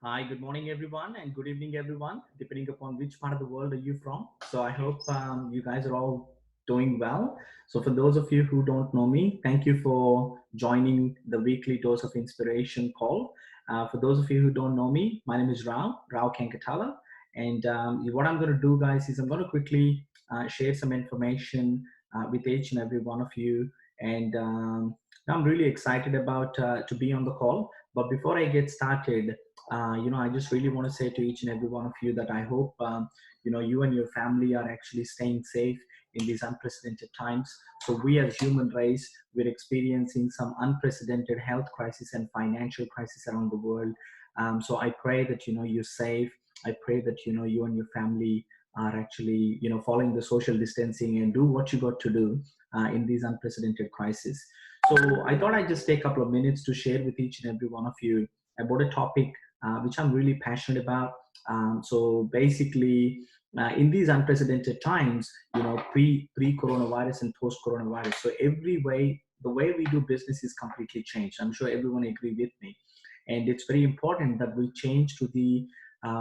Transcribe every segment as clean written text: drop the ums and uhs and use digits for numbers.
Hi, good morning, everyone, and good evening, everyone, depending upon which part of the world are you from. So I hope you guys are all doing well. So for those of you who don't know me, thank you for joining the weekly dose of inspiration call. For those of you who don't know me, my name is Rao Kankatala, and what I'm going to do, guys, is I'm going to quickly share some information with each and every one of you, and I'm really excited about to be on the call. But before I get started, I just really want to say to each and every one of you that I hope, you and your family are actually staying safe in these unprecedented times. So we as human race, we're experiencing some unprecedented health crisis and financial crisis around the world. So I pray that, you're safe. I pray that, you and your family are actually, following the social distancing and do what you got to do in these unprecedented crises. So I thought I'd just take a couple of minutes to share with each and every one of you about a topic which I'm really passionate about. So basically, in these unprecedented times, pre coronavirus and post coronavirus, so every way the way we do business is completely changed. I'm sure everyone agree with me, and it's very important that we change to the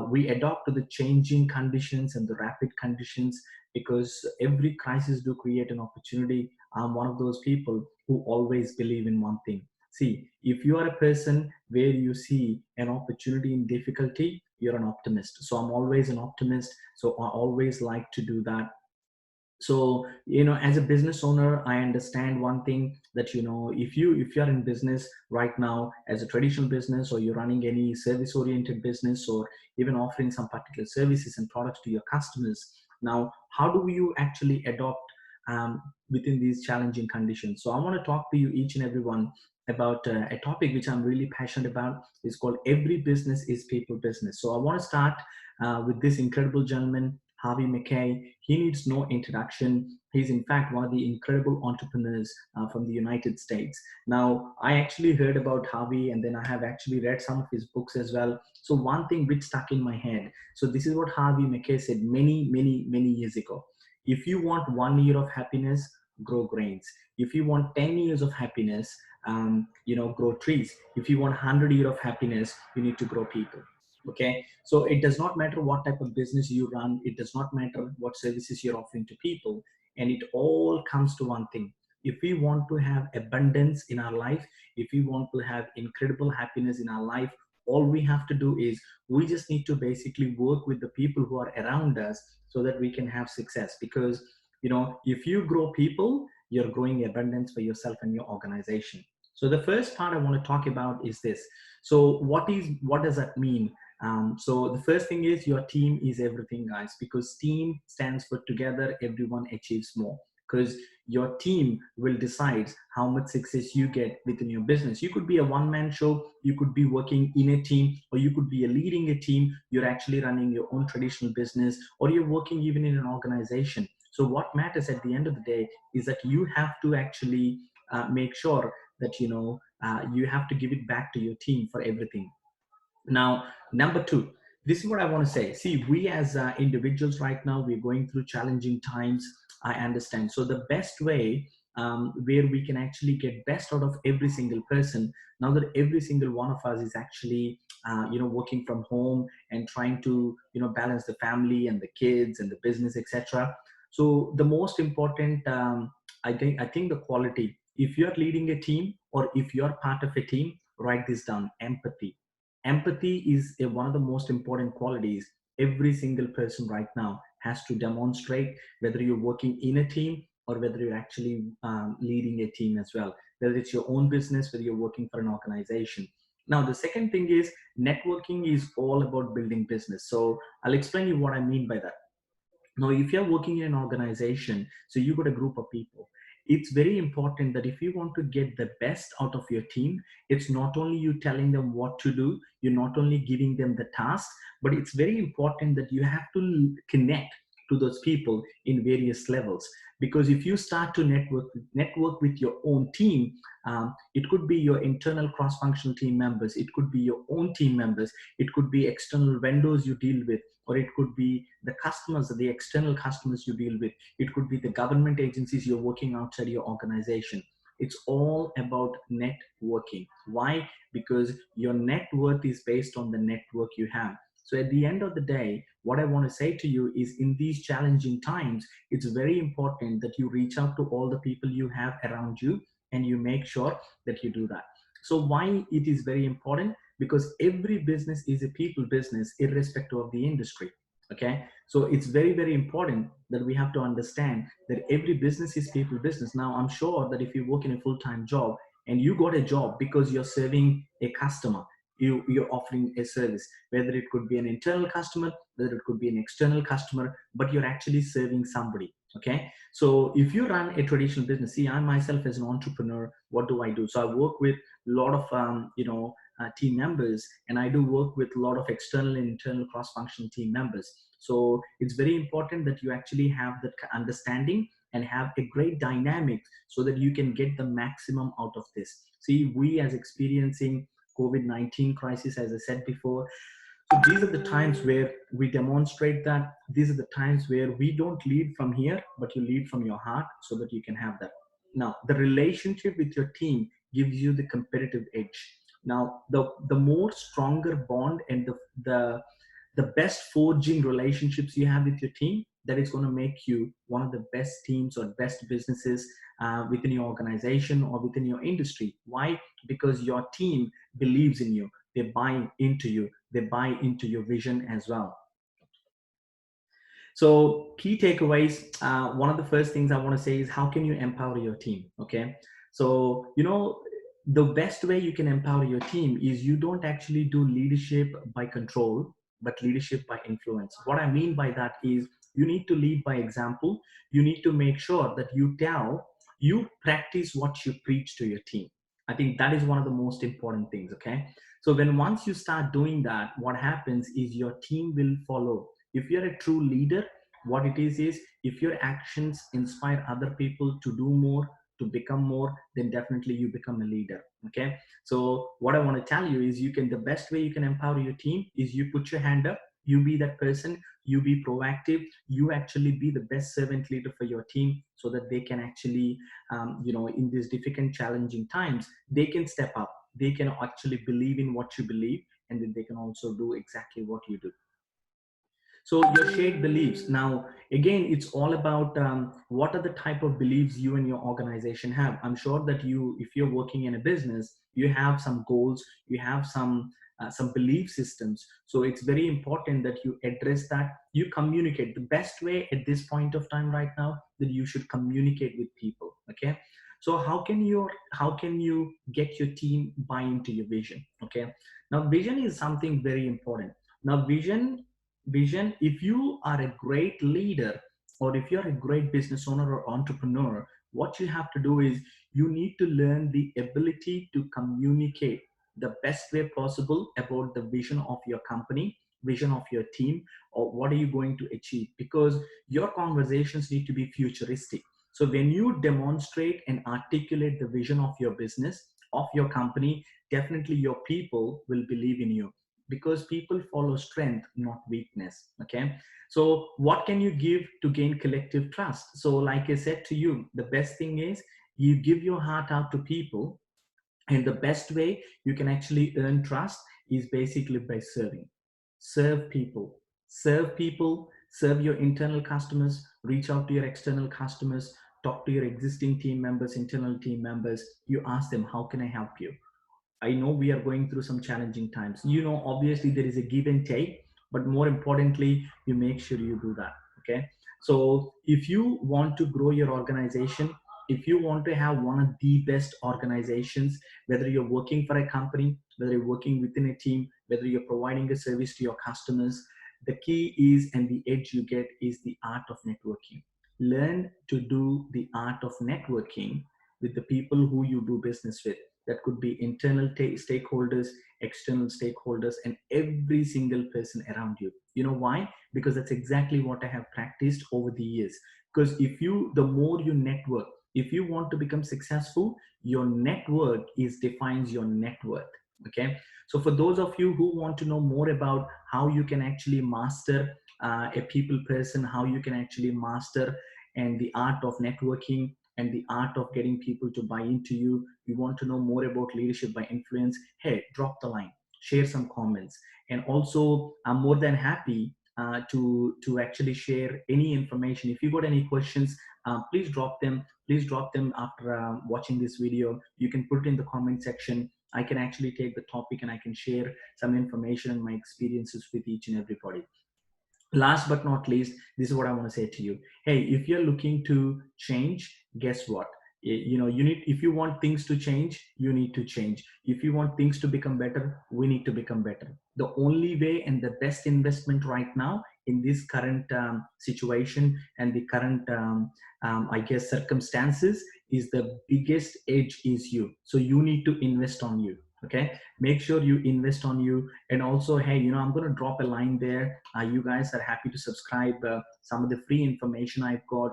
we adapt to the changing conditions and the rapid conditions, because every crisis do create an opportunity. I'm one of those people who always believe in one thing. See, if you are a person where you see an opportunity in difficulty, you're an optimist. So I'm always an optimist. So I always like to do that. So as a business owner, I understand one thing, that if you're in business right now as a traditional business, or you're running any service oriented business, or even offering some particular services and products to your customers, now how do you actually adopt um, within these challenging conditions? So I want to talk to you each and everyone about a topic which I'm really passionate about. It's called every business is people business. So I want to start with this incredible gentleman, Harvey Mackay. He needs no introduction. He's in fact one of the incredible entrepreneurs from the United States. Now, I actually heard about Harvey, and then I have actually read some of his books as well. So one thing which stuck in my head. So this is what Harvey Mackay said many, many, many years ago. If you want 1 year of happiness, grow grains. If you want 10 years of happiness, grow trees. If you want 100 years of happiness, you need to grow people. Okay, so it does not matter what type of business you run, it does not matter what services you're offering to people, and it all comes to one thing. If we want to have abundance in our life, if we want to have incredible happiness in our life, all we have to do is we just need to basically work with the people who are around us, so that we can have success. Because if you grow people, you're growing abundance for yourself and your organization. So the first part I want to talk about is this. So what does that mean? So the first thing is, your team is everything, guys, because team stands for together, everyone achieves more. Because your team will decide how much success you get within your business. You could be a one-man show, you could be working in a team, or you could be a leading a team. You're actually running your own traditional business, or you're working even in an organization. So what matters at the end of the day is that you have to actually make sure that you have to give it back to your team for everything. Now, number two, this is what I want to say. See, we as individuals right now, we're going through challenging times. I understand. So the best way where we can actually get best out of every single person, now that every single one of us is actually, working from home and trying to, balance the family and the kids and the business, etc. So the most important, I think the quality. If you're leading a team, or if you're part of a team, write this down: empathy. Empathy is one of the most important qualities every single person right now has to demonstrate, whether you're working in a team, or whether you're actually leading a team as well, whether it's your own business, whether you're working for an organization. Now, the second thing is, networking is all about building business. So I'll explain you what I mean by that. Now, if you're working in an organization, so you got a group of people, it's very important that if you want to get the best out of your team, it's not only you telling them what to do, you're not only giving them the task, but it's very important that you have to connect to those people in various levels. Because if you start to network with your own team, it could be your internal cross-functional team members, it could be your own team members, it could be external vendors you deal with, or it could be the customers, the external customers you deal with. It could be the government agencies you're working outside your organization. It's all about networking. Why? Because your net worth is based on the network you have. So at the end of the day, what I want to say to you is, in these challenging times, it's very important that you reach out to all the people you have around you, and you make sure that you do that. So why it is very important? Because every business is a people business, irrespective of the industry. Okay, so it's very, very important that we have to understand that every business is people business. Now, I'm sure that if you work in a full-time job and you got a job because you're serving a customer, you're offering a service, whether it could be an internal customer, whether it could be an external customer, but you're actually serving somebody. Okay, so if you run a traditional business, see, I myself as an entrepreneur, what do I do? So I work with a lot of team members, and I do work with a lot of external and internal cross-functional team members. So it's very important that you actually have that understanding and have a great dynamic so that you can get the maximum out of this. See, we as experiencing COVID-19 crisis, as I said before, so these are the times where we demonstrate that. These are the times where we don't lead from here, but you lead from your heart so that you can have that. Now, the relationship with your team gives you the competitive edge. Now, the more stronger bond and the best forging relationships you have with your team, that is going to make you one of the best teams or best businesses within your organization or within your industry. Why? Because your team believes in you, they buy into you, they buy into your vision as well. So key takeaways, one of the first things I want to say is, how can you empower your team? Okay, so the best way you can empower your team is, you don't actually do leadership by control, but leadership by influence. What I mean by that is, you need to lead by example. You need to make sure that you practice what you preach to your team. I think that is one of the most important things. Okay, so once you start doing that, what happens is your team will follow. If you're a true leader, what it is if your actions inspire other people to do more, to become more, then definitely you become a leader. Okay, so what I want to tell you is, the best way you can empower your team is, you put your hand up, you be that person, you be proactive, you actually be the best servant leader for your team, so that they can actually in these difficult, challenging times, they can step up, they can actually believe in what you believe, and then they can also do exactly what you do. So your shared beliefs. Now, again, it's all about what are the type of beliefs you and your organization have. I'm sure that if you're working in a business, you have some goals, you have some belief systems. So it's very important that you address that. You communicate. The best way at this point of time right now, that you should communicate with people. Okay. So how can you get your team buy into your vision? Okay. Now, vision is something very important. Now, vision, if you are a great leader, or if you're a great business owner or entrepreneur, what you have to do is, you need to learn the ability to communicate the best way possible about the vision of your company, vision of your team, or what are you going to achieve, because your conversations need to be futuristic. So when you demonstrate and articulate the vision of your business, of your company, definitely your people will believe in you, because people follow strength, not weakness. Okay, so what can you give to gain collective trust? So like I said to you, the best thing is, you give your heart out to people, and the best way you can actually earn trust is basically by serving. Serve people, serve people, serve your internal customers, reach out to your external customers, talk to your existing team members, internal team members. You ask them, how can I help you? I know we are going through some challenging times. Obviously there is a give and take, but more importantly, you make sure you do that. Okay. So if you want to grow your organization, if you want to have one of the best organizations, whether you're working for a company, whether you're working within a team, whether you're providing a service to your customers, the key is, and the edge you get, is the art of networking. Learn to do the art of networking with the people who you do business with. That could be internal stakeholders, external stakeholders, and every single person around you. You know why? Because that's exactly what I have practiced over the years. Because the more you network, if you want to become successful, your network defines your net worth. Okay. So for those of you who want to know more about how you can actually master a people person, how you can actually master and the art of networking, and the art of getting people to buy into you, you want to know more about leadership by influence, hey, drop the line, share some comments. And also, I'm more than happy to actually share any information. If you got any questions, please drop them. Please drop them after watching this video. You can put it in the comment section. I can actually take the topic and I can share some information and my experiences with each and everybody. Last but not least, this is what I want to say to you. Hey, if you're looking to change, guess what? You know, you need, if you want things to change, you need to change. If you want things to become better, we need to become better. The only way and the best investment right now in this current situation and the current I guess circumstances is the biggest edge is you. So you need to invest on you. Okay, make sure you invest on you. And also, hey, you know, I'm going to drop a line there. You guys are happy to subscribe some of the free information I've got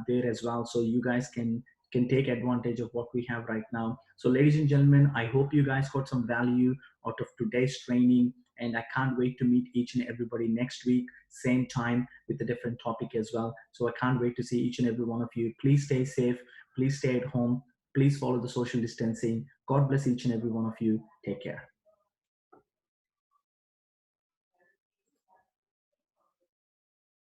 there as well, so you guys can take advantage of what we have right now. So ladies and gentlemen, I hope you guys got some value out of today's training, and I can't wait to meet each and everybody next week, same time, with a different topic as well. So I can't wait to see each and every one of you. Please stay safe, please stay at home, please follow the social distancing. God bless each and every one of you. Take care.